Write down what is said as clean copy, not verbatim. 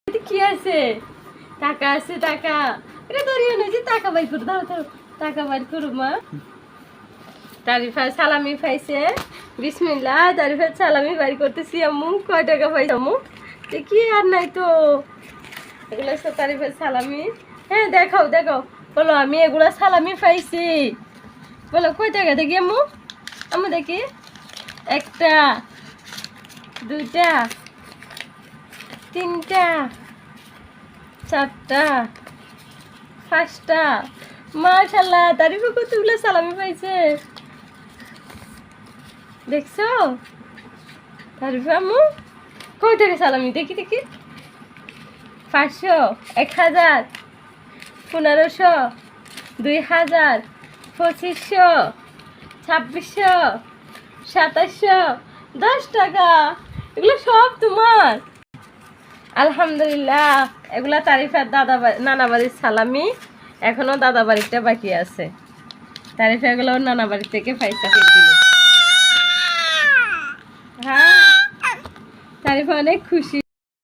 কি আছে? টাকা আছে, টাকা। এটা ধরিও না যে টাকা বাই করে দাও, দাও টাকা বাই করো মা। তারিফা সালামি পাইছে। বিসমিল্লাহ, তারিফা সালামি বাই করতেছি। আম্মু কয় টাকা পাইছে আম্মু? দেখি আর নাই তো। এগুলো সব তারিফা সালামি। হ্যাঁ দেখাও দেখাও, বলো আমি এগুলা সালামি পাইছি। বলো কয় টাকা? দেখি আম্মু, আম্মু দেখি। একটা, দুইটা, তিনটা, চারটা, পাঁচটা। মাশাআল্লাহ, তারিফা কতগুলো সালামি পাইছে দেখছো? তারিফা আম্মু কয় টাকা সালামি? দেখি দেখি। 500, 1000, 1500, 2000, 2500, 2600, 2700, 10 টাকা। এগুলো সব তোমার। আলহামদুলিল্লাহ, এগুলা তারিফার নানা বাড়ির সালামি। এখনো দাদা বাড়িটা বাকি আছে। তারিফা এগুলো নানা বাড়ি থেকে পয়সা পেয়েছিল। হ্যাঁ, তারিফা অনেক খুশি।